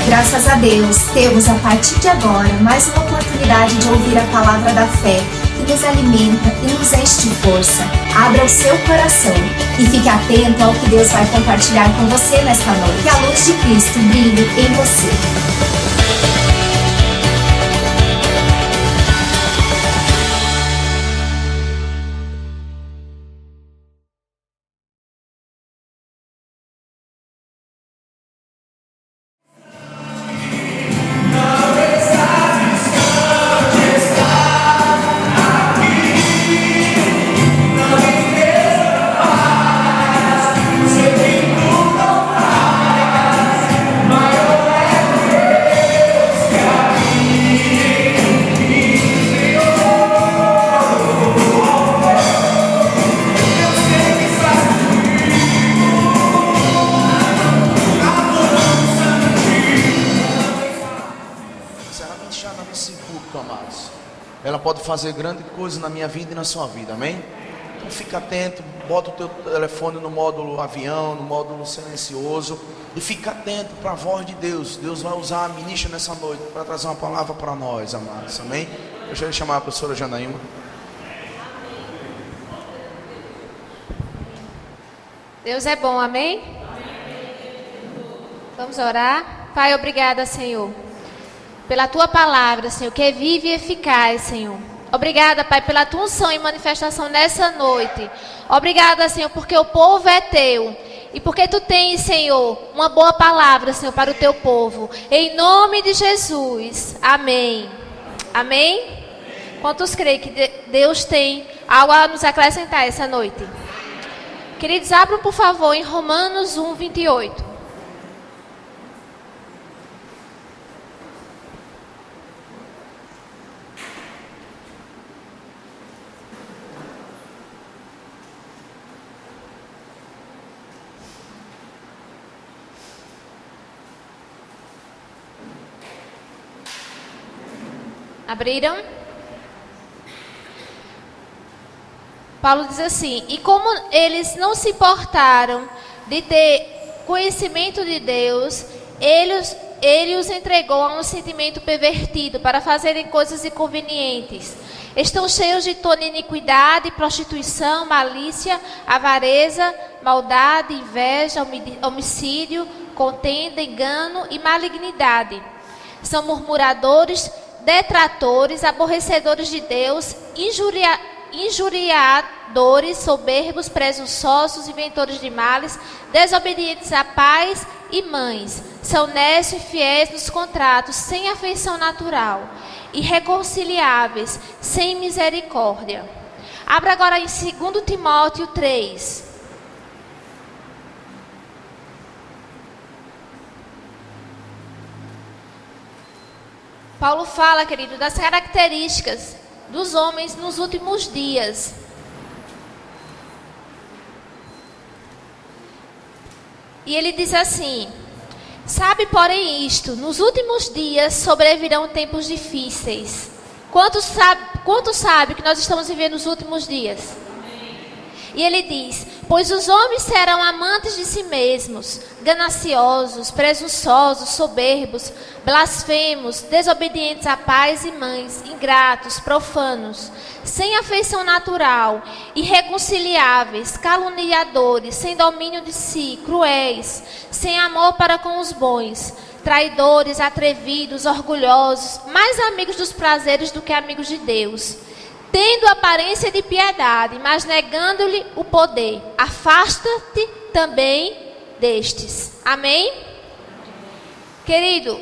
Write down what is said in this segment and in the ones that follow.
Graças a Deus, temos a partir de agora mais uma oportunidade de ouvir a palavra da fé, que nos alimenta e nos enche de força. Abra o seu coração e fique atento ao que Deus vai compartilhar com você nesta noite. Que a luz de Cristo brilhe em você. Ela pode fazer grande coisa na minha vida e na sua vida, amém? Então fica atento, bota o teu telefone no módulo avião, no módulo silencioso, e fica atento para a voz de Deus. Deus vai usar a ministra nessa noite para trazer uma palavra para nós, amados, amém? Eu já ia chamar a professora Janaíma. Deus é bom, amém? Vamos orar. Pai, obrigada, Senhor, pela Tua palavra, Senhor, que é viva e eficaz, Senhor. Obrigada, Pai, pela Tua unção e manifestação nessa noite. Obrigada, Senhor, porque o povo é Teu. E porque Tu tens, Senhor, uma boa palavra, Senhor, para o Teu povo. Em nome de Jesus. Amém. Amém? Quantos creem que Deus tem algo a nos acrescentar essa noite? Queridos, abram, por favor, em Romanos 1, 28. Abriram? Paulo diz assim: e como eles não se importaram de ter conhecimento de Deus, ele os entregou a um sentimento pervertido para fazerem coisas inconvenientes. Estão cheios de toda iniquidade, prostituição, malícia, avareza, maldade, inveja, homicídio, contenda, engano e malignidade. São murmuradores, detratores, aborrecedores de Deus, injuriadores, soberbos, presunçosos, inventores de males, desobedientes a pais e mães. São nécios e fiéis nos contratos, sem afeição natural, irreconciliáveis, sem misericórdia. Abra agora em 2 Timóteo 3. Paulo fala, querido, das características dos homens nos últimos dias. E ele diz assim: sabe, porém, isto, nos últimos dias sobrevirão tempos difíceis. Quantos sabe que nós estamos vivendo os últimos dias? E ele diz: pois os homens serão amantes de si mesmos, gananciosos, presunçosos, soberbos, blasfemos, desobedientes a pais e mães, ingratos, profanos, sem afeição natural, irreconciliáveis, caluniadores, sem domínio de si, cruéis, sem amor para com os bons, traidores, atrevidos, orgulhosos, mais amigos dos prazeres do que amigos de Deus, tendo aparência de piedade, mas negando-lhe o poder. Afasta-te também destes. Amém? Querido,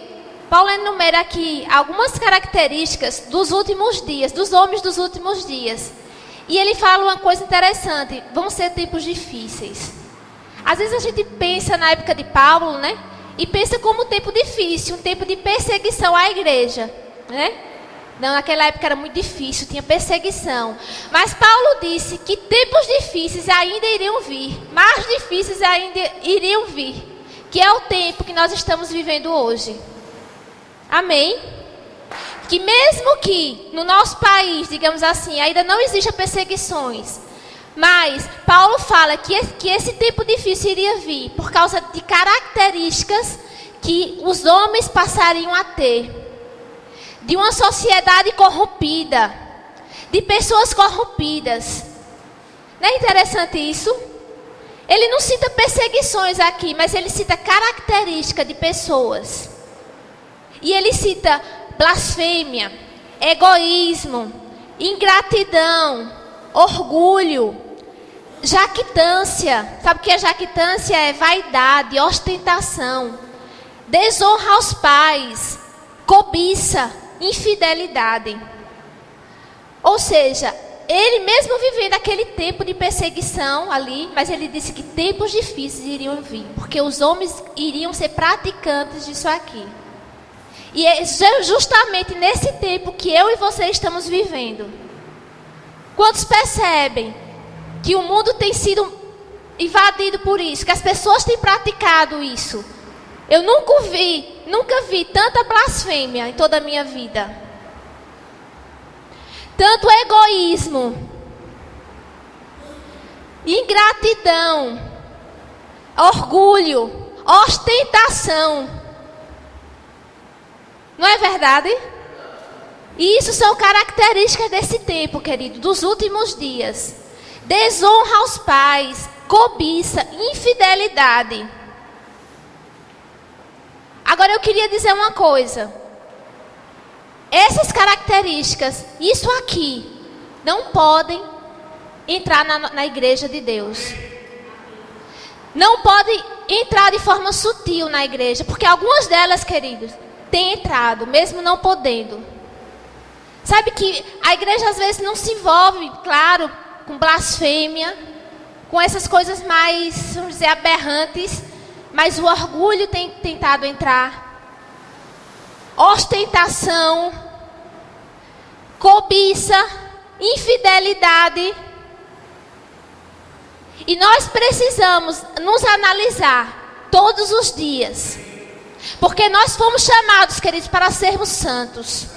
Paulo enumera aqui algumas características dos últimos dias, dos homens dos últimos dias. E ele fala uma coisa interessante: vão ser tempos difíceis. Às vezes a gente pensa na época de Paulo, né? E pensa como um tempo difícil, um tempo de perseguição à igreja, né? Não, naquela época era muito difícil, tinha perseguição. Mas Paulo disse que tempos difíceis ainda iriam vir. Mais difíceis ainda iriam vir. Que é o tempo que nós estamos vivendo hoje. Amém? Que mesmo que no nosso país, digamos assim, ainda não existam perseguições. Mas Paulo fala que esse tempo difícil iria vir por causa de características que os homens passariam a ter, de uma sociedade corrompida, de pessoas corrompidas. Não é interessante isso? Ele não cita perseguições aqui, mas ele cita características de pessoas. E ele cita blasfêmia, egoísmo, ingratidão, orgulho, jactância. Sabe o que é jactância? É vaidade, ostentação, desonra aos pais, cobiça, infidelidade. Ou seja, ele mesmo vivendo aquele tempo de perseguição ali, mas ele disse que tempos difíceis iriam vir, porque os homens iriam ser praticantes disso aqui. E é justamente nesse tempo que eu e você estamos vivendo. Quantos percebem que o mundo tem sido invadido por isso, que as pessoas têm praticado isso? Eu nunca vi tanta blasfêmia em toda a minha vida. Tanto egoísmo, ingratidão, orgulho, ostentação. Não é verdade? E isso são características desse tempo, querido, dos últimos dias. Desonra aos pais, cobiça, infidelidade. Agora eu queria dizer uma coisa. Essas características, isso aqui, não podem entrar na igreja de Deus. Não podem entrar de forma sutil na igreja, porque algumas delas, queridos, têm entrado, mesmo não podendo. Sabe que a igreja às vezes não se envolve, claro, com blasfêmia, com essas coisas mais, vamos dizer, aberrantes, mas o orgulho tem tentado entrar, ostentação, cobiça, infidelidade. E nós precisamos nos analisar todos os dias, porque nós fomos chamados, queridos, para sermos santos.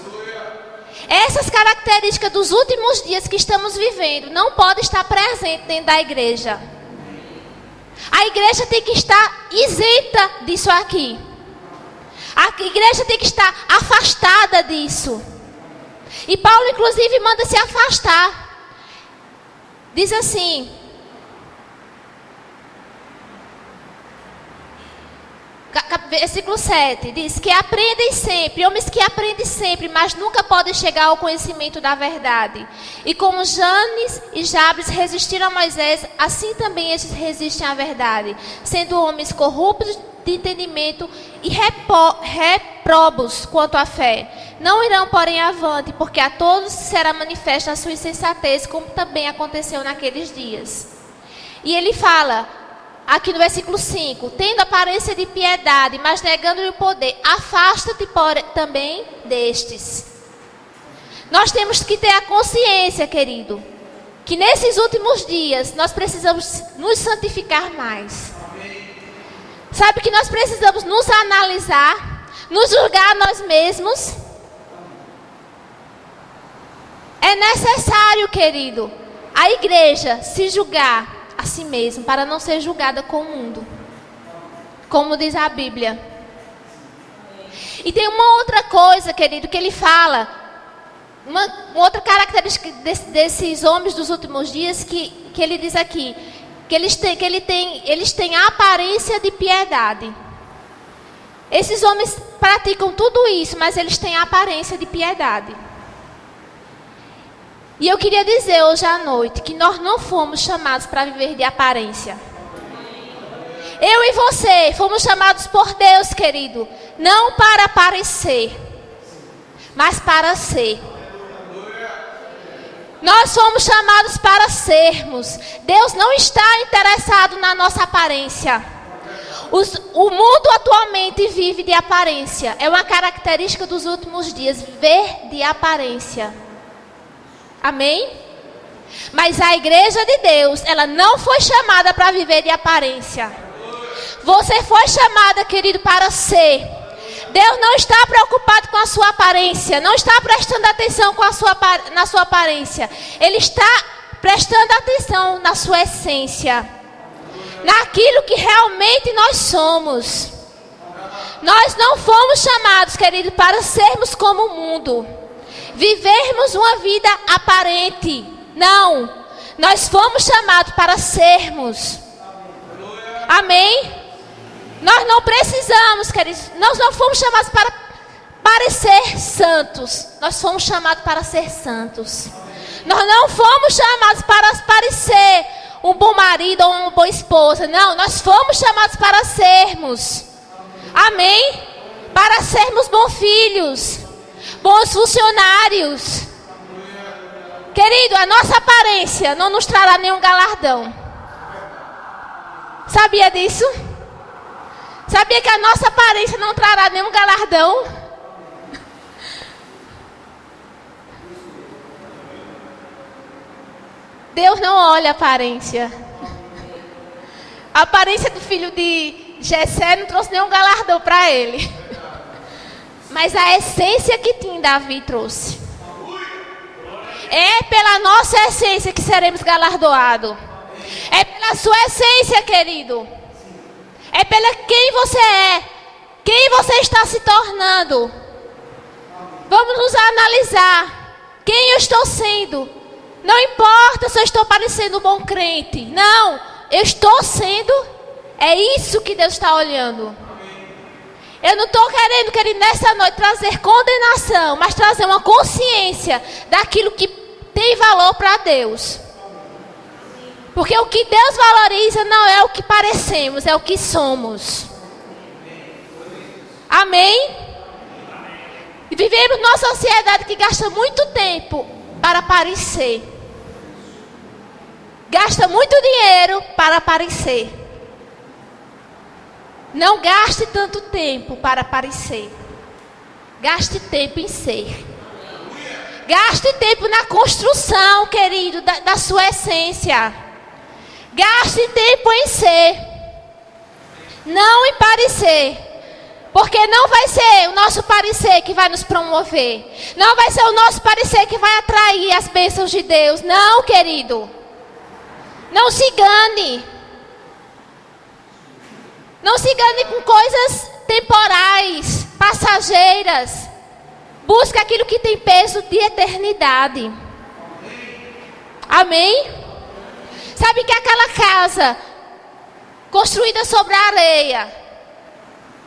Essas características dos últimos dias que estamos vivendo não podem estar presentes dentro da igreja. A igreja tem que estar isenta disso aqui. A igreja tem que estar afastada disso. E Paulo, inclusive, manda se afastar. Diz assim: versículo 7, diz que aprendem sempre, homens que aprendem sempre, mas nunca podem chegar ao conhecimento da verdade. E como Janes e Jabes resistiram a Moisés, assim também estes resistem à verdade, sendo homens corruptos de entendimento e reprobos quanto à fé. Não irão, porém, avante, porque a todos será manifesta a sua insensatez, como também aconteceu naqueles dias. E ele fala aqui no versículo 5, tendo aparência de piedade, mas negando-lhe o poder, afasta-te também destes. Nós temos que ter a consciência, querido, que nesses últimos dias nós precisamos nos santificar mais. Sabe que nós precisamos nos analisar, nos julgar a nós mesmos. É necessário, querido, a igreja se julgar a si mesmo, para não ser julgada com o mundo, como diz a Bíblia. E tem uma outra coisa, querido, que ele fala, uma outra característica desses homens dos últimos dias, que ele diz aqui, que eles têm a aparência de piedade. Esses homens praticam tudo isso, mas eles têm a aparência de piedade. E eu queria dizer hoje à noite que nós não fomos chamados para viver de aparência. Eu e você fomos chamados por Deus, querido, não para aparecer, mas para ser. Nós fomos chamados para sermos. Deus não está interessado na nossa aparência. O mundo atualmente vive de aparência. É uma característica dos últimos dias, viver de aparência. Amém? Mas a igreja de Deus, ela não foi chamada para viver de aparência. Você foi chamada, querido, para ser. Deus não está preocupado com a sua aparência, não está prestando atenção na sua aparência. Ele está prestando atenção na sua essência, naquilo que realmente nós somos. Nós não fomos chamados, querido, para sermos como o mundo. Vivermos uma vida aparente. Não. Nós fomos chamados para sermos. Amém? Nós não precisamos, queridos. Nós não fomos chamados para parecer santos. Nós fomos chamados para ser santos. Nós não fomos chamados para parecer um bom marido ou uma boa esposa. Não, nós fomos chamados para sermos. Amém? Para sermos bons filhos, bons funcionários. Querido, a nossa aparência não nos trará nenhum galardão. Sabia disso? Sabia que a nossa aparência não trará nenhum galardão? Deus não olha a aparência. A aparência do filho de Jessé não trouxe nenhum galardão para ele. Mas a essência que tinha Davi trouxe. É pela nossa essência que seremos galardoados. É pela sua essência, querido. É pela quem você é. Quem você está se tornando. Vamos nos analisar. Quem eu estou sendo. Não importa se eu estou parecendo um bom crente. Não, eu estou sendo. É isso que Deus está olhando. Eu não estou querendo nessa noite trazer condenação, mas trazer uma consciência daquilo que tem valor para Deus. Porque o que Deus valoriza não é o que parecemos, é o que somos. Amém? E vivemos numa sociedade que gasta muito tempo para parecer. Gasta muito dinheiro para parecer. Não gaste tanto tempo para parecer. Gaste tempo em ser. Gaste tempo na construção, querido, da sua essência. Gaste tempo em ser. Não em parecer. Porque não vai ser o nosso parecer que vai nos promover. Não vai ser o nosso parecer que vai atrair as bênçãos de Deus. Não, querido. Não se engane. Não se engane com coisas temporais, passageiras. Busque aquilo que tem peso de eternidade. Amém? Sabe que aquela casa construída sobre a areia,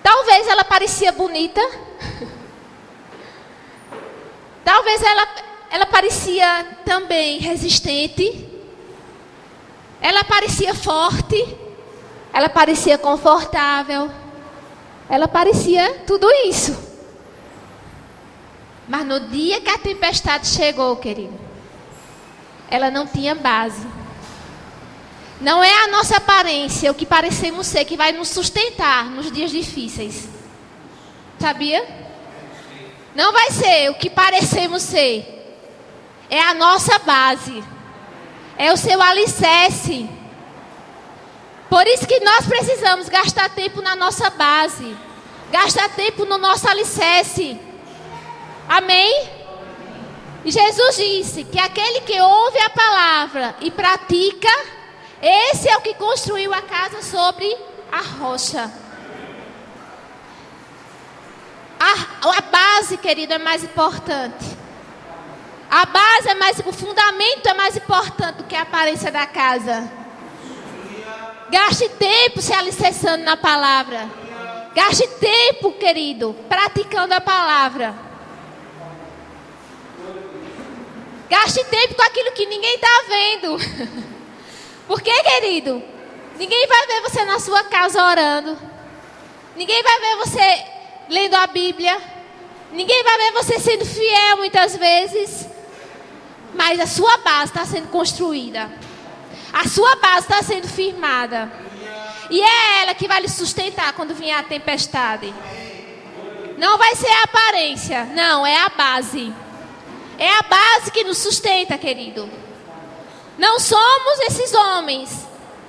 talvez ela parecia bonita. Talvez ela parecia também resistente. Ela parecia forte. Ela parecia confortável. Ela parecia tudo isso. Mas no dia que a tempestade chegou, querido, ela não tinha base. Não é a nossa aparência, o que parecemos ser, que vai nos sustentar nos dias difíceis. Sabia? Não vai ser o que parecemos ser. É a nossa base. É o seu alicerce. Por isso que nós precisamos gastar tempo na nossa base. Gastar tempo no nosso alicerce. Amém? E Jesus disse que aquele que ouve a palavra e pratica, esse é o que construiu a casa sobre a rocha. A base, querido, é mais importante. A base é mais, o fundamento é mais importante do que a aparência da casa. Gaste tempo se alicerçando na palavra. Gaste tempo, querido, praticando a palavra. Gaste tempo com aquilo que ninguém está vendo. Por quê, querido? Ninguém vai ver você na sua casa orando. Ninguém vai ver você lendo a Bíblia. Ninguém vai ver você sendo fiel muitas vezes. Mas a sua base está sendo construída. A sua base está sendo firmada. E é ela que vai lhe sustentar quando vier a tempestade. Não vai ser a aparência. Não, é a base. É a base que nos sustenta, querido. Não somos esses homens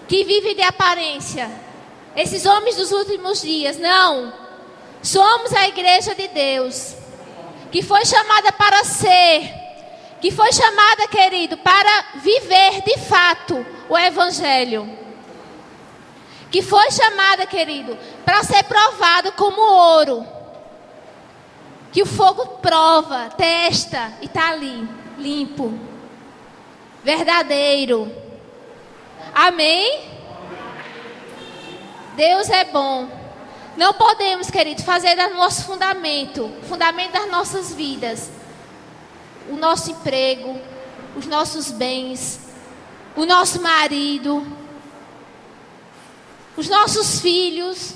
que vivem de aparência. Esses homens dos últimos dias. Não. Somos a igreja de Deus. Que foi chamada para ser. Que foi chamada, querido, para viver de fato o Evangelho. que foi chamada, querido, para ser provado como ouro. Que o fogo prova, testa e está ali, limpo, verdadeiro. Amém? Deus é bom. Não podemos, querido, fazer do nosso fundamento, o fundamento das nossas vidas, o nosso emprego, os nossos bens, o nosso marido, os nossos filhos.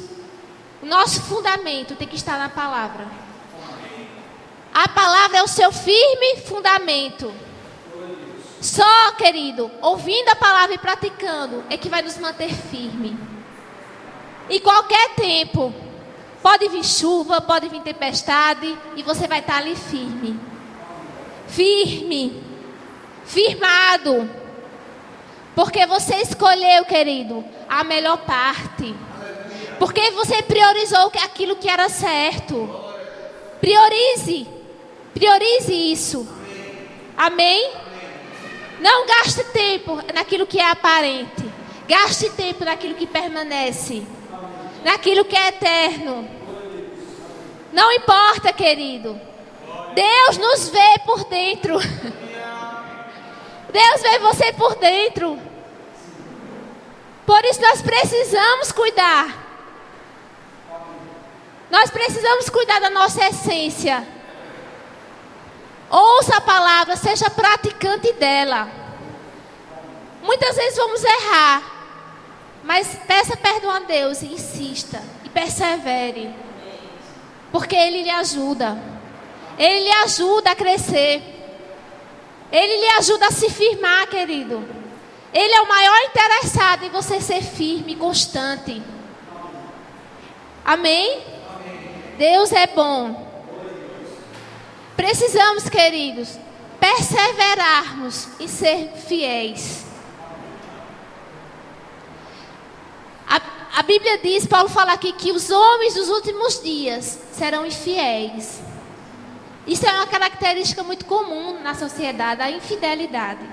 O nosso fundamento tem que estar na palavra. A palavra é o seu firme fundamento. Só, querido, ouvindo a palavra e praticando é que vai nos manter firme. Em qualquer tempo, pode vir chuva, pode vir tempestade, e você vai estar ali firme. Firme, firmado. Porque você escolheu, querido, a melhor parte. Porque você priorizou aquilo que era certo. Priorize isso. Amém? Não gaste tempo naquilo que é aparente. Gaste tempo naquilo que permanece. Naquilo que é eterno. Não importa, querido. Deus nos vê por dentro. Deus vê você por dentro. Por isso nós precisamos cuidar. Nós precisamos cuidar da nossa essência. Ouça a palavra, seja praticante dela. Muitas vezes vamos errar, mas peça perdão a Deus e insista e persevere. Porque Ele lhe ajuda. Ele lhe ajuda a crescer. Ele lhe ajuda a se firmar, querido. Ele é o maior interessado em você ser firme e constante. Amém? Deus é bom. Precisamos, queridos, perseverarmos e ser fiéis. A Bíblia diz, Paulo fala aqui, que os homens dos últimos dias serão infiéis. Isso é uma característica muito comum na sociedade, a infidelidade.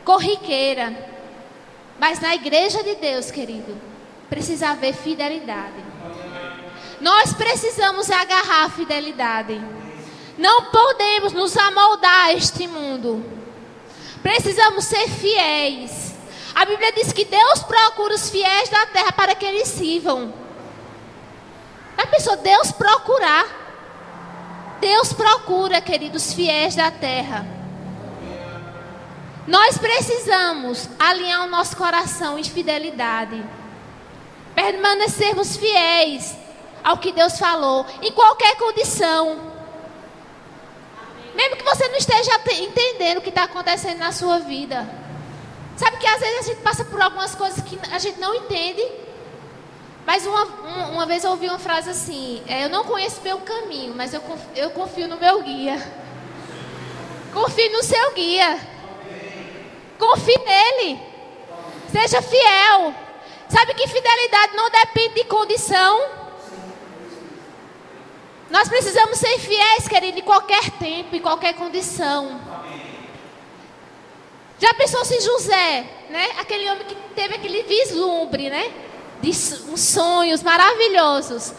Corriqueira. Mas na igreja de Deus, querido, precisa haver fidelidade. Nós precisamos agarrar a fidelidade. Não podemos nos amoldar a este mundo. Precisamos ser fiéis. A Bíblia diz que Deus procura os fiéis da terra para que eles sirvam. Já pensou Deus procurar? Deus procura, queridos, fiéis da terra. Nós precisamos alinhar o nosso coração em fidelidade. Permanecermos fiéis ao que Deus falou, em qualquer condição. Mesmo que você não esteja entendendo o que está acontecendo na sua vida. Sabe que às vezes a gente passa por algumas coisas que a gente não entende. Mas uma vez eu ouvi uma frase assim: eu não conheço meu caminho, mas eu confio no meu guia. Confie no seu guia. Confie nele. Seja fiel. Sabe que fidelidade não depende de condição. Nós precisamos ser fiéis, querido, em qualquer tempo, em qualquer condição. Já pensou se José, né? Aquele homem que teve aquele vislumbre, né? De uns sonhos maravilhosos.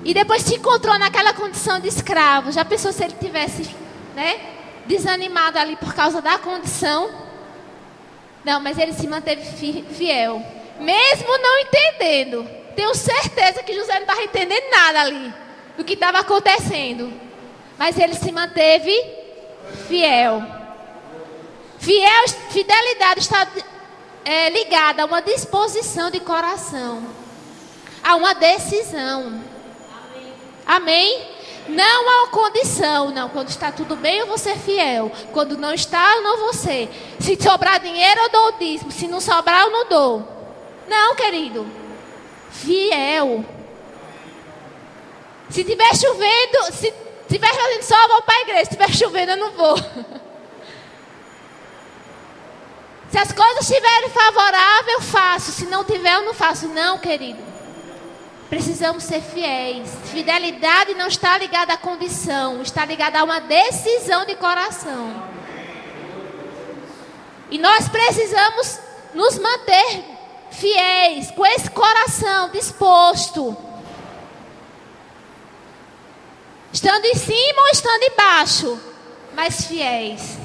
E depois se encontrou naquela condição de escravo. Já pensou se ele tivesse, né? Desanimado ali por causa da condição? Não, mas ele se manteve fiel. Mesmo não entendendo. Tenho certeza que José não estava entendendo nada ali do que estava acontecendo. Mas ele se manteve fiel. Fidelidade está ligada a uma disposição de coração. A uma decisão. Amém? Não a uma condição. Não, quando está tudo bem eu vou ser fiel. Quando não está eu não vou ser. Se sobrar dinheiro eu dou o dízimo. Se não sobrar eu não dou. Não, querido. Fiel. Se estiver chovendo, se estiver fazendo sol, eu vou para a igreja. Se estiver chovendo, eu não vou. Se as coisas estiverem favoráveis, eu faço. Se não tiver, eu não faço. Não, querido. Precisamos ser fiéis. Fidelidade não está ligada à condição. Está ligada a uma decisão de coração. E nós precisamos nos manter fiéis, com esse coração disposto. Estando em cima ou estando embaixo, mas fiéis.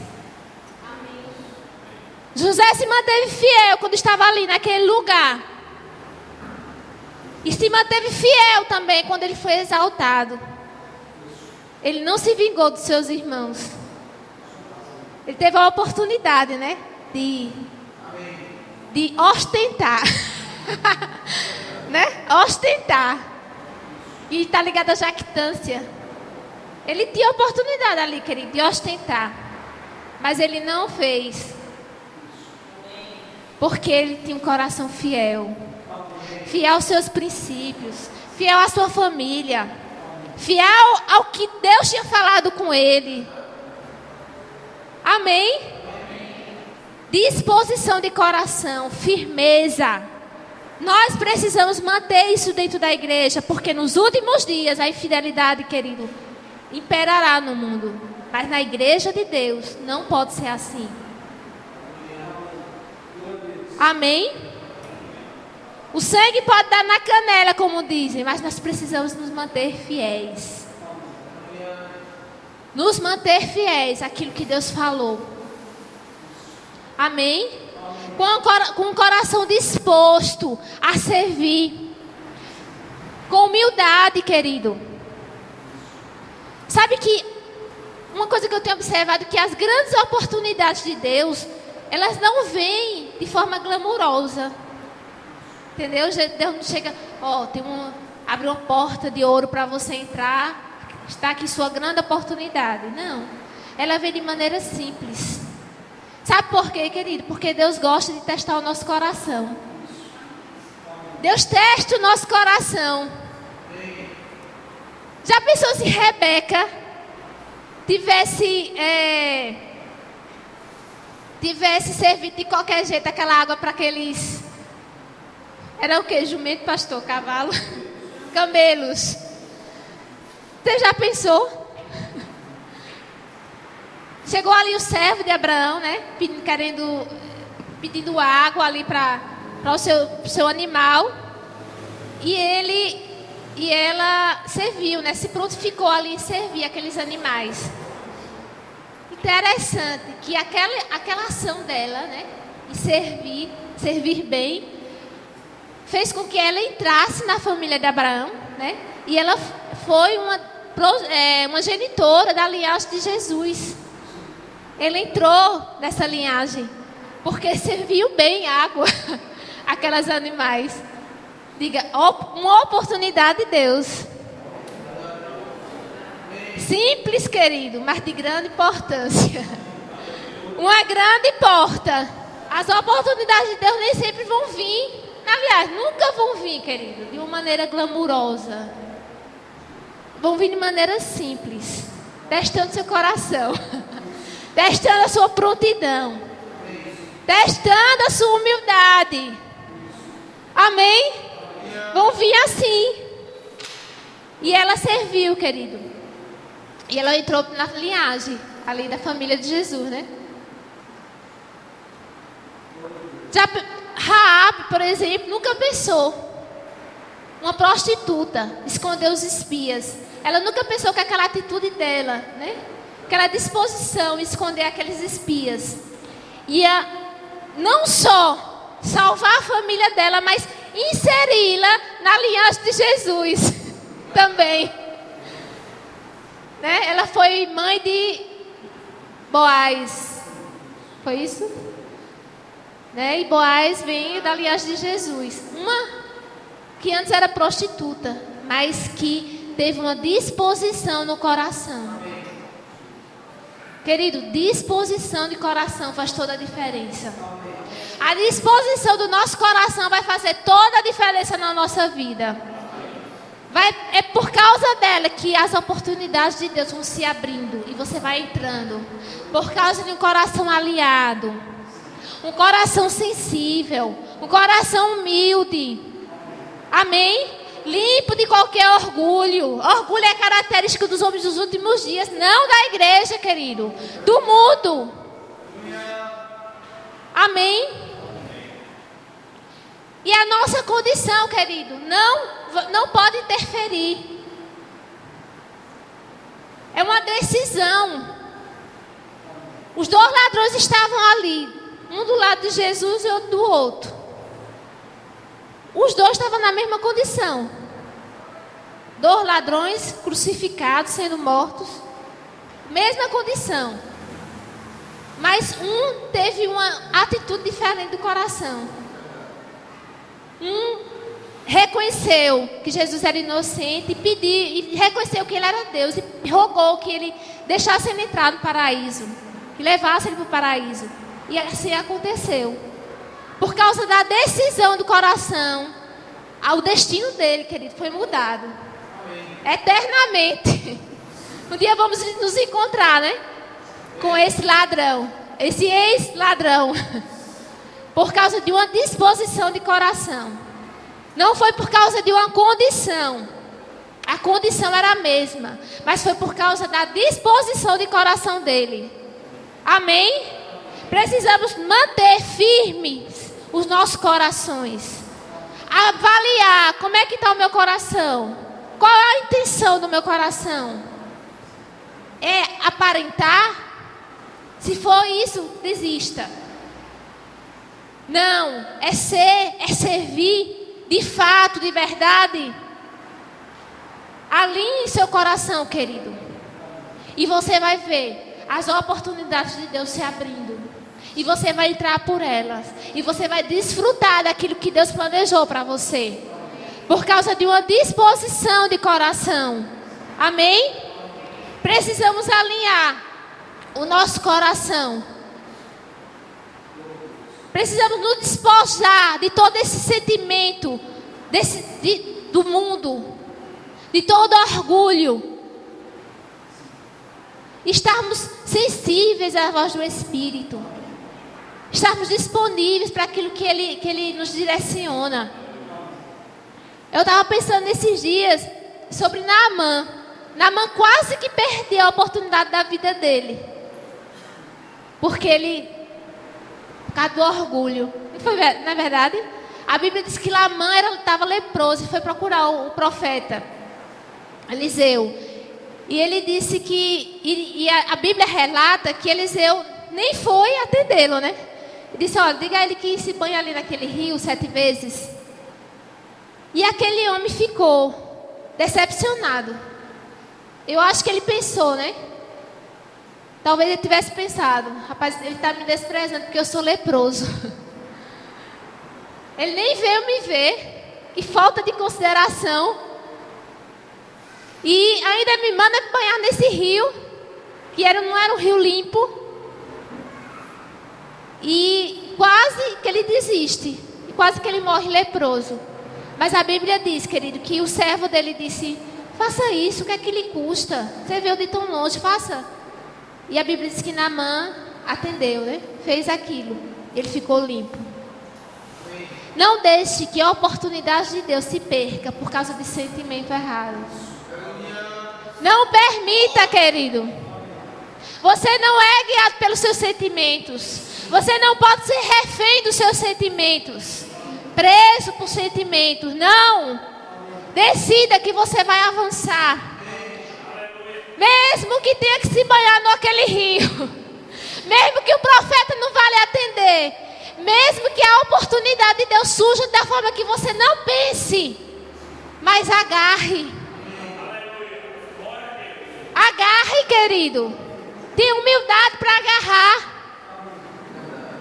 José se manteve fiel quando estava ali naquele lugar. E se manteve fiel também quando ele foi exaltado. Ele não se vingou dos seus irmãos. Ele teve a oportunidade, né? De ostentar. Né? Ostentar. E está ligado à jactância. Ele tinha a oportunidade ali, querido, de ostentar. Mas ele não fez. Porque ele tinha um coração fiel. Fiel aos seus princípios. Fiel à sua família. Fiel ao que Deus tinha falado com ele. Amém? Disposição de coração, firmeza. Nós precisamos manter isso dentro da igreja, porque nos últimos dias a infidelidade, querido, imperará no mundo. Mas na igreja de Deus não pode ser assim. Amém? O sangue pode dar na canela, como dizem, mas nós precisamos nos manter fiéis. Nos manter fiéis àquilo que Deus falou. Amém? Com o coração disposto a servir. Com humildade, querido. Sabe que uma coisa que eu tenho observado, que as grandes oportunidades de Deus, elas não vêm de forma glamurosa. Entendeu? Deus não chega, abre uma porta de ouro para você entrar. Está aqui sua grande oportunidade. Não. Ela vem de maneira simples. Sabe por quê, querido? Porque Deus gosta de testar o nosso coração. Deus testa o nosso coração. Já pensou se Rebeca tivesse servido de qualquer jeito aquela água para aqueles... Era o quê? Jumento, pastor? Cavalo? Camelos. Você já pensou? Chegou ali o servo de Abraão, né? Pedindo água ali para o seu animal. E ela serviu, né? Se prontificou ali em servir aqueles animais. Interessante que aquela ação dela, né? Em servir bem, fez com que ela entrasse na família de Abraão, né? E ela foi uma genitora da linhagem de Jesus. Ela entrou nessa linhagem porque serviu bem água àqueles animais. Diga, uma oportunidade de Deus. Simples, querido, mas de grande importância. Uma grande porta. As oportunidades de Deus nem sempre vão vir. Aliás, nunca vão vir, querido, de uma maneira glamurosa. Vão vir de maneira simples. Testando seu coração. Testando a sua prontidão. Testando a sua humildade. Amém? Vão vir assim. E ela serviu, querido. E ela entrou na linhagem ali da família de Jesus, né? Raabe, por exemplo, nunca pensou. Uma prostituta escondeu os espias. Ela nunca pensou que aquela atitude dela, né? Aquela disposição em esconder aqueles espias, ia não só salvar a família dela, mas inseri-la na linhagem de Jesus também. Né? Ela foi mãe de Boaz. Foi isso? Né? E Boaz vem da linhagem de Jesus. Uma que antes era prostituta, mas que teve uma disposição no coração. Querido, disposição de coração faz toda a diferença. A disposição do nosso coração vai fazer toda a diferença na nossa vida. É por causa dela que as oportunidades de Deus vão se abrindo e você vai entrando. Por causa de um coração aliado, um coração sensível, um coração humilde. Amém? Limpo de qualquer orgulho. Orgulho é característica dos homens dos últimos dias, não da igreja, querido, do mundo. Amém? E a nossa condição, querido, não pode interferir. É uma decisão. Os 2 ladrões estavam ali, um do lado de Jesus e outro do outro. Os 2 estavam na mesma condição. 2 ladrões crucificados, sendo mortos. Mesma condição. Mas um teve uma atitude diferente do coração. Um reconheceu que Jesus era inocente e reconheceu que ele era Deus e rogou que ele deixasse ele entrar no paraíso, que levasse ele para o paraíso. E assim aconteceu. Por causa da decisão do coração, o destino dele, querido, foi mudado. Eternamente. Um dia vamos nos encontrar, né? Com esse ladrão, esse ex-ladrão. Por causa de uma disposição de coração. Não foi por causa de uma condição. A condição era a mesma. Mas foi por causa da disposição de coração dele. Amém? Precisamos manter firmes os nossos corações. Avaliar como é que está o meu coração. Qual é a intenção do meu coração? É aparentar? Se for isso, desista. Não, é servir de fato, de verdade. Alinhe seu coração, querido. E você vai ver as oportunidades de Deus se abrindo. E você vai entrar por elas. E você vai desfrutar daquilo que Deus planejou para você. Por causa de uma disposição de coração. Amém? Precisamos alinhar o nosso coração. Precisamos nos despojar de todo esse sentimento do mundo. De todo orgulho. Estarmos sensíveis à voz do Espírito. Estarmos disponíveis para aquilo que Ele nos direciona. Eu estava pensando nesses dias sobre Naamã. Naamã quase que perdeu a oportunidade da vida dele. Porque ele, por causa do orgulho. Não é verdade? A Bíblia diz que Naamã estava leproso e foi procurar o profeta Eliseu. E ele disse que, e a Bíblia relata que Eliseu nem foi atendê-lo, né? Ele disse, olha, diga a ele que se banhe ali naquele rio 7 vezes. E aquele homem ficou decepcionado. Eu acho que ele pensou, né? Talvez ele tivesse pensado, rapaz, ele está me desprezando porque eu sou leproso. Ele nem veio me ver. Que falta de consideração. E ainda me manda banhar nesse rio, que não era um rio limpo. E quase que ele desiste. E quase que ele morre leproso. Mas a Bíblia diz, querido, que o servo dele disse, faça isso, o que é que lhe custa? Você veio de tão longe, faça. E a Bíblia diz que Naamã atendeu, né? Fez aquilo. Ele ficou limpo. Não deixe que a oportunidade de Deus se perca por causa de sentimento errado. Não permita, querido. Você não é guiado pelos seus sentimentos. Você não pode ser refém dos seus sentimentos. Preso por sentimentos. Não. Decida que você vai avançar. Mesmo que tenha que se banhar naquele rio. Mesmo que o profeta não vá lhe atender. Mesmo que a oportunidade de Deus surja da forma que você não pense. Mas agarre. Agarre, querido. Tenha humildade para agarrar.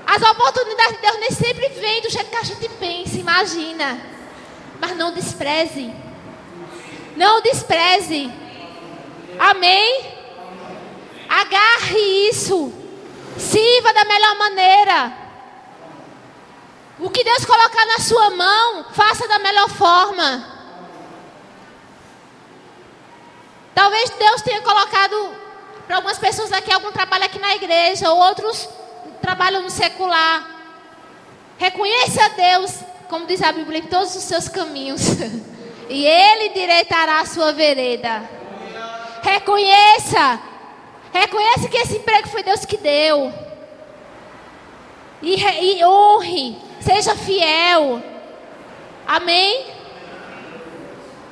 As oportunidades de Deus nem sempre vêm do jeito que a gente pensa, imagina. Mas não despreze. Não despreze. Amém? Agarre isso. Sirva da melhor maneira. O que Deus colocar na sua mão, faça da melhor forma. Talvez Deus tenha colocado para algumas pessoas aqui algum trabalho aqui na igreja, outros trabalham no secular. Reconheça a Deus, como diz a Bíblia, em todos os seus caminhos. E Ele endireitará a sua vereda. Reconheça. Reconheça que esse emprego foi Deus que deu. E honre. Seja fiel. Amém?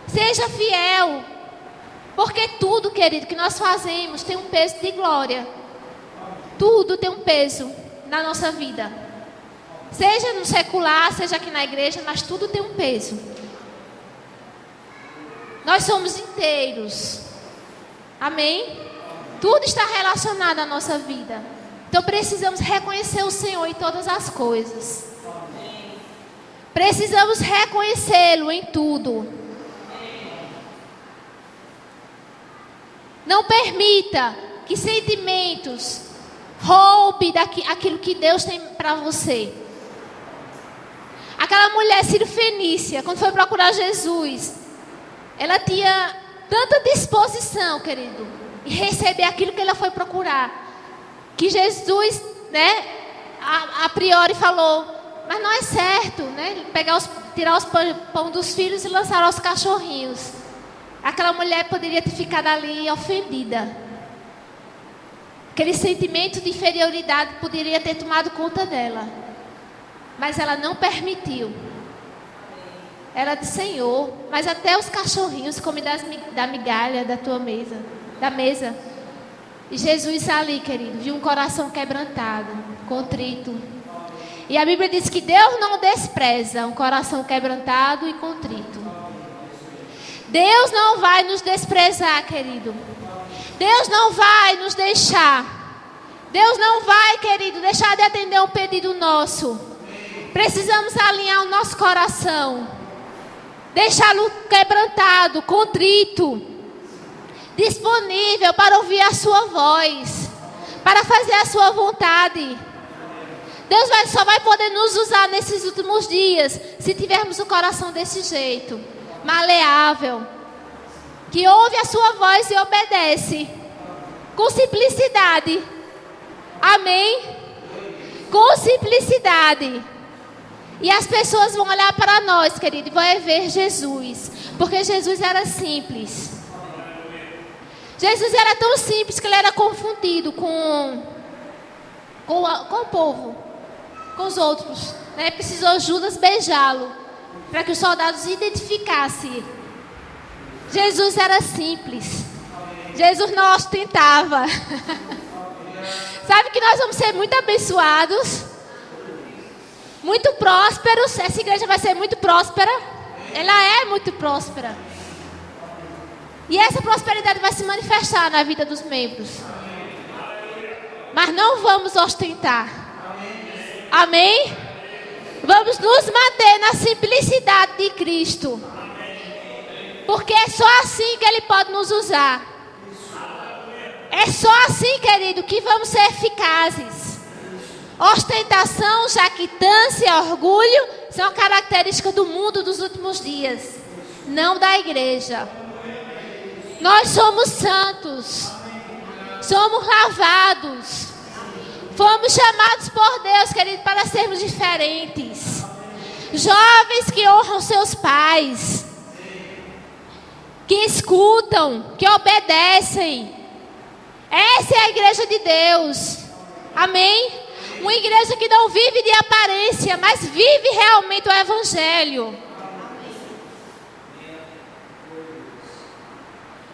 Seja fiel. Porque tudo, querido, que nós fazemos tem um peso de glória. Tudo tem um peso na nossa vida. Seja no secular, seja aqui na igreja, mas tudo tem um peso. Nós somos inteiros. Amém? Tudo está relacionado à nossa vida. Então precisamos reconhecer o Senhor em todas as coisas. Precisamos reconhecê-lo em tudo. Não permita que sentimentos roubem aquilo que Deus tem para você. Aquela mulher Cirofenícia, quando foi procurar Jesus, ela tinha tanta disposição, querido, em receber aquilo que ela foi procurar, que Jesus, a priori falou, mas não é certo, tirar os pão dos filhos e lançar aos cachorrinhos. Aquela mulher poderia ter ficado ali ofendida. Aquele sentimento de inferioridade poderia ter tomado conta dela. Mas ela não permitiu. Ela disse, Senhor, mas até os cachorrinhos comem da migalha da tua mesa, da mesa. E Jesus ali, querido, viu um coração quebrantado, contrito. E a Bíblia diz que Deus não despreza um coração quebrantado e contrito. Deus não vai nos desprezar, querido. Deus não vai nos deixar. Deus não vai, querido, deixar de atender um pedido nosso. Precisamos alinhar o nosso coração. Deixá-lo quebrantado, contrito. Disponível para ouvir a sua voz. Para fazer a sua vontade. Deus só vai poder nos usar nesses últimos dias se tivermos o coração desse jeito. Maleável, que ouve a sua voz e obedece, com simplicidade, amém? Com simplicidade, e as pessoas vão olhar para nós, querido, e vão ver Jesus, porque Jesus era simples. Jesus era tão simples que ele era confundido com o povo, com os outros, Precisou Judas beijá-lo, para que os soldados identificassem. Jesus era simples. Jesus não ostentava. Sabe que nós vamos ser muito abençoados, muito prósperos. Essa igreja vai ser muito próspera. Ela é muito próspera. E essa prosperidade vai se manifestar na vida dos membros. Mas não vamos ostentar. Amém? Vamos nos manter na simplicidade de Cristo. Porque é só assim que Ele pode nos usar. É só assim, querido, que vamos ser eficazes. Ostentação, jactância, orgulho são características do mundo dos últimos dias, não da igreja. Nós somos santos. Somos lavados. Fomos chamados por Deus, querido, para sermos diferentes. Jovens que honram seus pais. Que escutam, que obedecem. Essa é a igreja de Deus. Amém? Uma igreja que não vive de aparência, mas vive realmente o evangelho.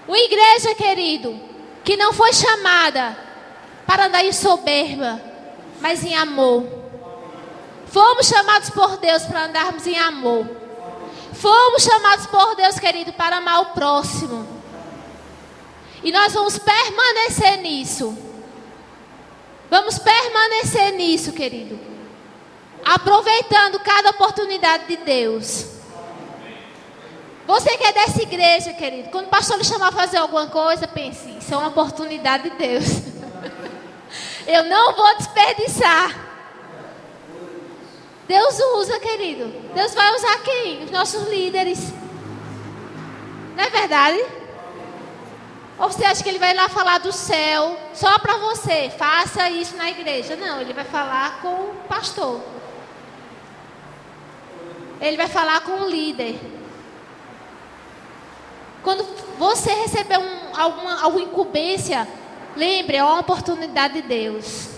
Uma igreja, querido, que não foi chamada para andar em soberba, mas em amor. Fomos chamados por Deus para andarmos em amor. Fomos chamados por Deus, querido, para amar o próximo. E nós vamos permanecer nisso. Vamos permanecer nisso, querido. Aproveitando cada oportunidade de Deus. Você que é dessa igreja, querido, quando o pastor lhe chamar a fazer alguma coisa, pense, isso é uma oportunidade de Deus. Eu não vou desperdiçar. Deus usa, querido. Deus vai usar quem? Os nossos líderes. Não é verdade? Ou você acha que Ele vai lá falar do céu só para você? Faça isso na igreja. Não, Ele vai falar com o pastor. Ele vai falar com o líder. Quando você receber alguma incumbência, lembre, é uma oportunidade de Deus.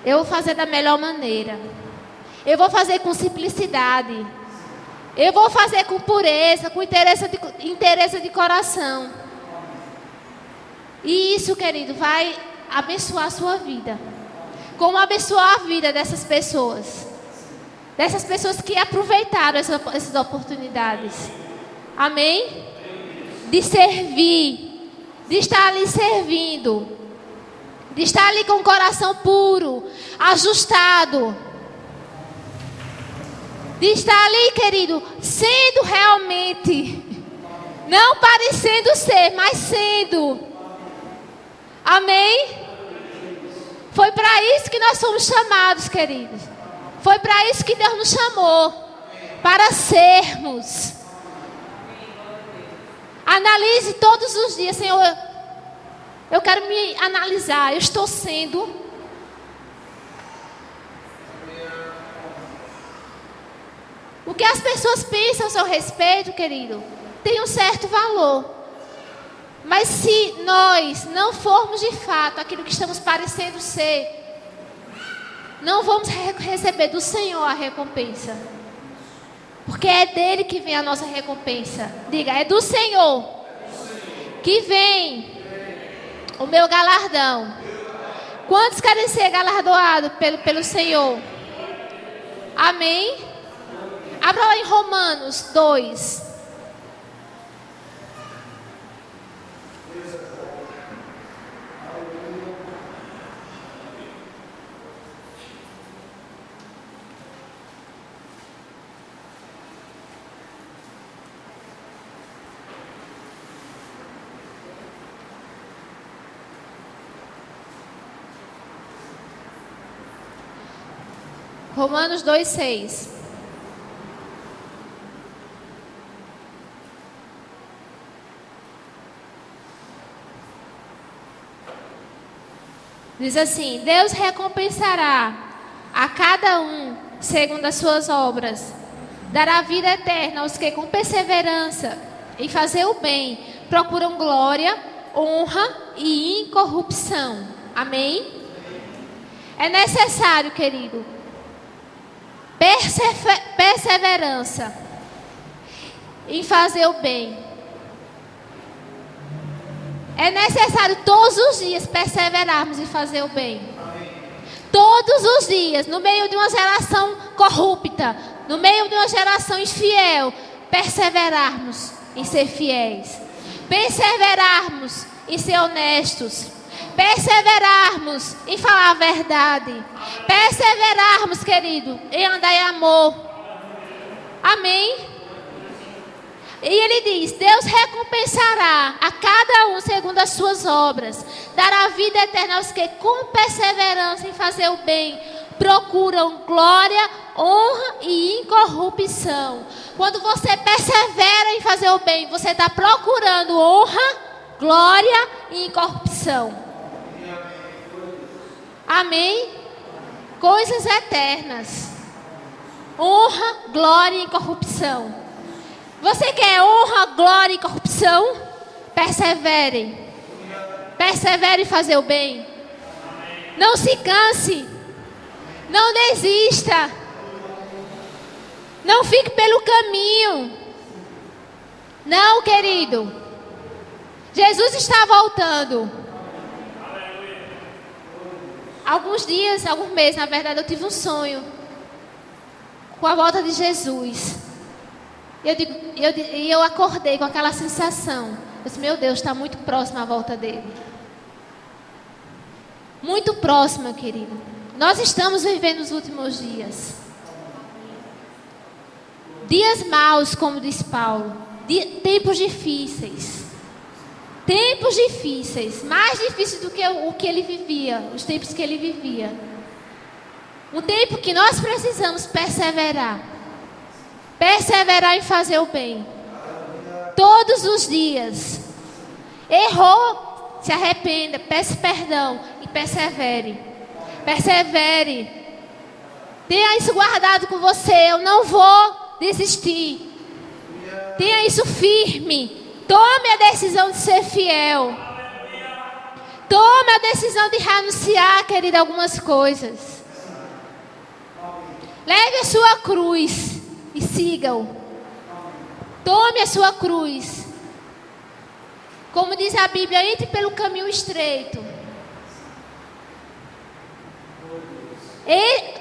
Eu vou fazer da melhor maneira. Eu vou fazer com simplicidade. Eu vou fazer com pureza, com interesse de coração. E isso, querido, vai abençoar a sua vida. Como abençoar a vida dessas pessoas. Dessas pessoas que aproveitaram essas oportunidades. Amém? De servir. De estar ali servindo. De estar ali com o coração puro, ajustado. De estar ali, querido, sendo realmente. Não parecendo ser, mas sendo. Amém? Foi para isso que nós fomos chamados, queridos. Foi para isso que Deus nos chamou. Para sermos. Analise todos os dias, Senhor. Eu quero me analisar. Eu estou sendo. O que as pessoas pensam a seu respeito, querido, tem um certo valor. Mas se nós não formos de fato aquilo que estamos parecendo ser, não vamos receber do Senhor a recompensa. Porque é dele que vem a nossa recompensa. Diga, é do Senhor que vem o meu galardão. Quantos querem ser galardoados pelo Senhor? Amém? Abra lá em Romanos 2. Romanos 2:6. Diz assim: Deus recompensará a cada um segundo as suas obras. Dará vida eterna aos que com perseverança em fazer o bem procuram glória, honra e incorrupção. Amém? É necessário, querido, perseverança em fazer o bem. É necessário todos os dias perseverarmos em fazer o bem. Todos os dias, no meio de uma geração corrupta, no meio de uma geração infiel, perseverarmos em ser fiéis. Perseverarmos em ser honestos. Perseverarmos em falar a verdade. Perseverarmos, querido, em andar em amor. Amém? E ele diz: Deus recompensará a cada um segundo as suas obras. Dará vida eterna aos que com perseverança em fazer o bem procuram glória, honra e incorrupção. Quando você persevera em fazer o bem, você está procurando honra, glória e incorrupção. Amém? Coisas eternas. Honra, glória e incorrupção. Você quer honra, glória e corrupção? Persevere. Persevere em fazer o bem. Não se canse. Não desista. Não fique pelo caminho. Não, querido. Jesus está voltando. Alguns meses, na verdade, eu tive um sonho com a volta de Jesus. E eu acordei com aquela sensação. Eu disse: meu Deus, está muito próxima a volta dele. Muito próxima, querido. Nós estamos vivendo os últimos dias. Dias maus, como diz Paulo. Tempos difíceis. Tempos difíceis. Mais difíceis do que o que ele vivia. Os tempos que ele vivia. Um tempo que nós precisamos perseverar. Perseverar em fazer o bem. Todos os dias. Errou, se arrependa, peça perdão e persevere. Persevere. Tenha isso guardado com você. Eu não vou desistir. Tenha isso firme. Tome a decisão de ser fiel. Tome a decisão de renunciar, querida, algumas coisas. Leve a sua cruz e siga-o. Tome a sua cruz. Como diz a Bíblia, entre pelo caminho estreito.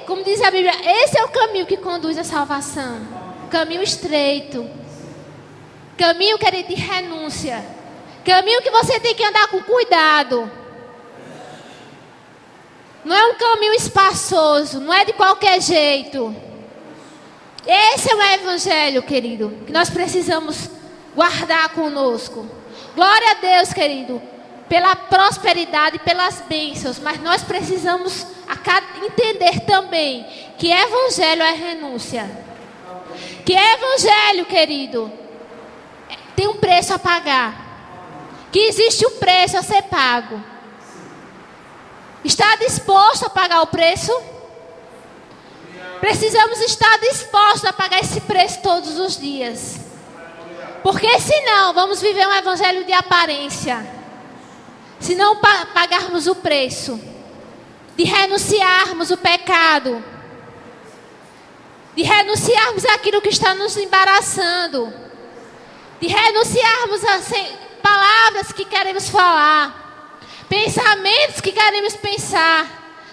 Como diz a Bíblia, esse é o caminho que conduz à salvação. Caminho estreito. Caminho, querido, de renúncia. Caminho que você tem que andar com cuidado. Não é um caminho espaçoso, não é de qualquer jeito. Esse é o evangelho, querido, que nós precisamos guardar conosco. Glória a Deus, querido, pela prosperidade e pelas bênçãos. Mas nós precisamos entender também que evangelho é renúncia. Que evangelho, querido, tem um preço a pagar. Que existe um preço a ser pago. Está disposto a pagar o preço? Precisamos estar dispostos a pagar esse preço todos os dias. Porque senão vamos viver um evangelho de aparência. Se não pagarmos o preço de renunciarmos o pecado, de renunciarmos aquilo que está nos embaraçando, de renunciarmos a palavras que queremos falar, pensamentos que queremos pensar,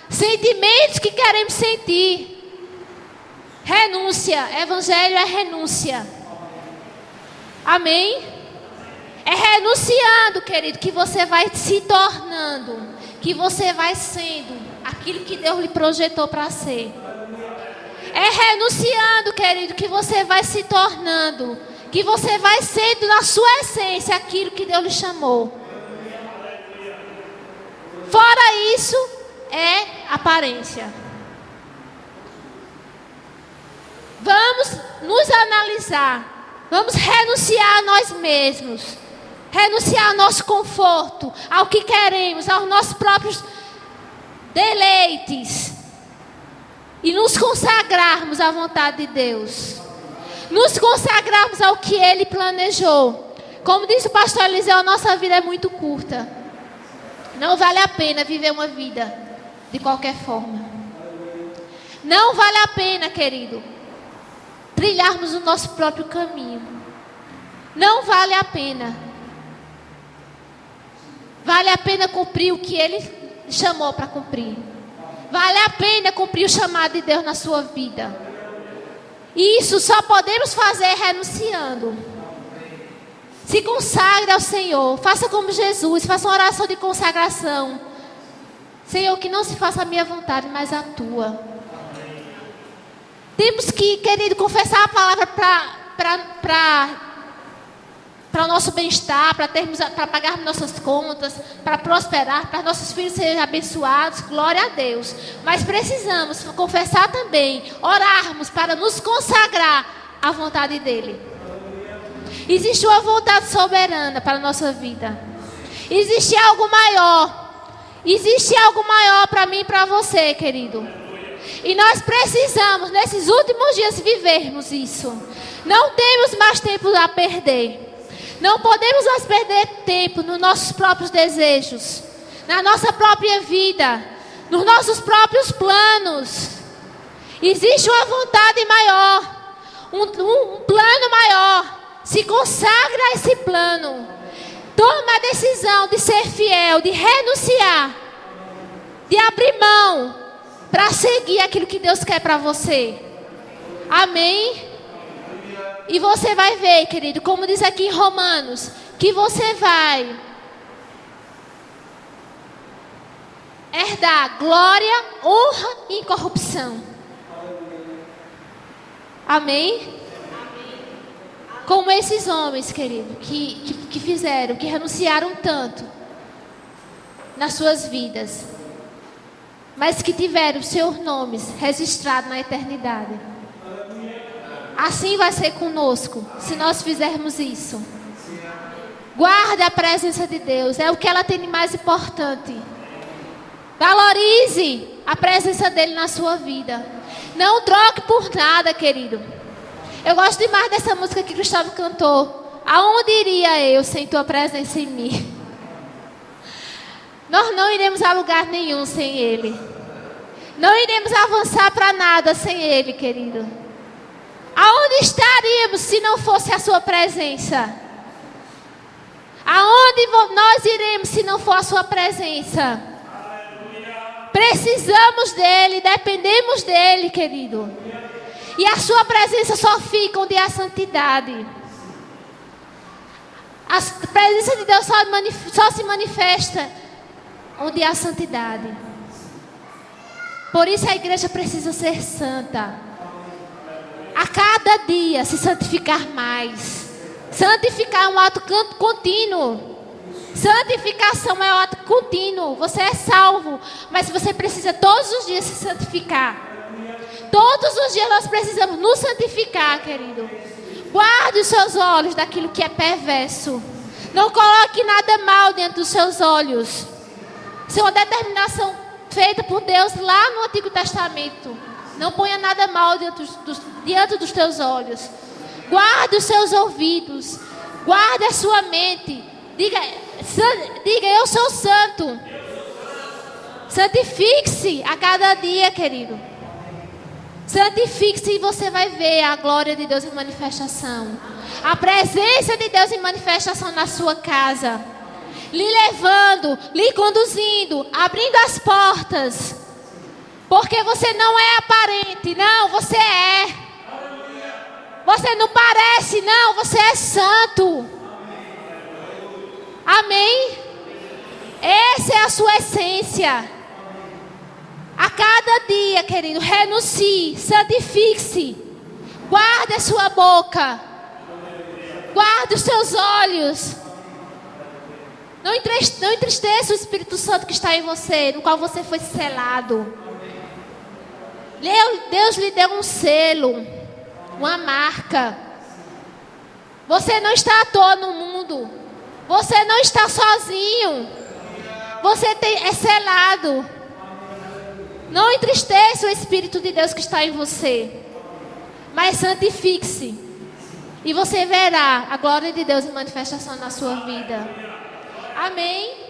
sentimentos que queremos sentir. Renúncia, evangelho é renúncia. Amém? É renunciando, querido, que você vai se tornando, que você vai sendo aquilo que Deus lhe projetou para ser. É renunciando, querido, que você vai se tornando, que você vai sendo na sua essência aquilo que Deus lhe chamou. Fora isso, é aparência. Vamos nos analisar. Vamos renunciar a nós mesmos. Renunciar ao nosso conforto, ao que queremos, aos nossos próprios deleites. E nos consagrarmos à vontade de Deus. Nos consagrarmos ao que Ele planejou. Como disse o pastor Eliseu, a nossa vida é muito curta. Não vale a pena viver uma vida de qualquer forma. Não vale a pena, querido, trilharmos o nosso próprio caminho. Não vale a pena. Vale a pena cumprir o que Ele chamou para cumprir. Vale a pena cumprir o chamado de Deus na sua vida. E isso só podemos fazer renunciando. Se consagre ao Senhor. Faça como Jesus. Faça uma oração de consagração. Senhor, que não se faça a minha vontade, mas a tua. Temos que, querido, confessar a palavra para o nosso bem-estar, para pagarmos nossas contas, para prosperar, para nossos filhos serem abençoados. Glória a Deus. Mas precisamos confessar também, orarmos para nos consagrar à vontade dEle. Existe uma vontade soberana para a nossa vida. Existe algo maior. Existe algo maior para mim e para você, querido. E nós precisamos, nesses últimos dias, vivermos isso. Não temos mais tempo a perder. Não podemos mais perder tempo nos nossos próprios desejos, na nossa própria vida, nos nossos próprios planos. Existe uma vontade maior, um plano maior. Se consagra a esse plano. Toma a decisão de ser fiel, de renunciar, de abrir mão para seguir aquilo que Deus quer para você. Amém? E você vai ver, querido, como diz aqui em Romanos, que você vai herdar glória, honra e incorrupção. Amém? Como esses homens, querido, que fizeram, que renunciaram tanto nas suas vidas, mas que tiveram seus nomes registrados na eternidade. Assim vai ser conosco, se nós fizermos isso. Guarde a presença de Deus, é o que ela tem de mais importante. Valorize a presença dele na sua vida. Não troque por nada, querido. Eu gosto demais dessa música que Gustavo cantou. Aonde iria eu sem tua presença em mim? Nós não iremos a lugar nenhum sem Ele. Não iremos avançar para nada sem Ele, querido. Aonde estaríamos se não fosse a sua presença? Aonde nós iremos se não for a sua presença? Precisamos dele, dependemos dele, querido. E a sua presença só fica onde há santidade. A presença de Deus só se manifesta onde há santidade. Por isso a igreja precisa ser santa. A cada dia se santificar mais. Santificar é um ato contínuo. Santificação é um ato contínuo. Você é salvo, mas você precisa todos os dias se santificar. Todos os dias nós precisamos nos santificar, querido. Guarde os seus olhos daquilo que é perverso. Não coloque nada mal dentro dos seus olhos. Isso é uma determinação feita por Deus lá no Antigo Testamento. Não ponha nada mal diante dos teus olhos. Guarde os seus ouvidos. Guarde a sua mente. Diga, eu sou santo. Santifique-se a cada dia, querido. Santifique-se e você vai ver a glória de Deus em manifestação. A presença de Deus em manifestação na sua casa. Lhe levando, lhe conduzindo, abrindo as portas. Porque você não é aparente, não, você é. Você não parece, não, você é santo. Amém? Essa é a sua essência. A cada dia, querido, renuncie, santifique-se. Guarde a sua boca. Guarde os seus olhos. Não entristeça o Espírito Santo que está em você, no qual você foi selado. Deus lhe deu um selo, uma marca. Você não está à toa no mundo. Você não está sozinho. Você é selado. Não entristeça o Espírito de Deus que está em você. Mas santifique-se. E você verá a glória de Deus em manifestação na sua vida. Amém?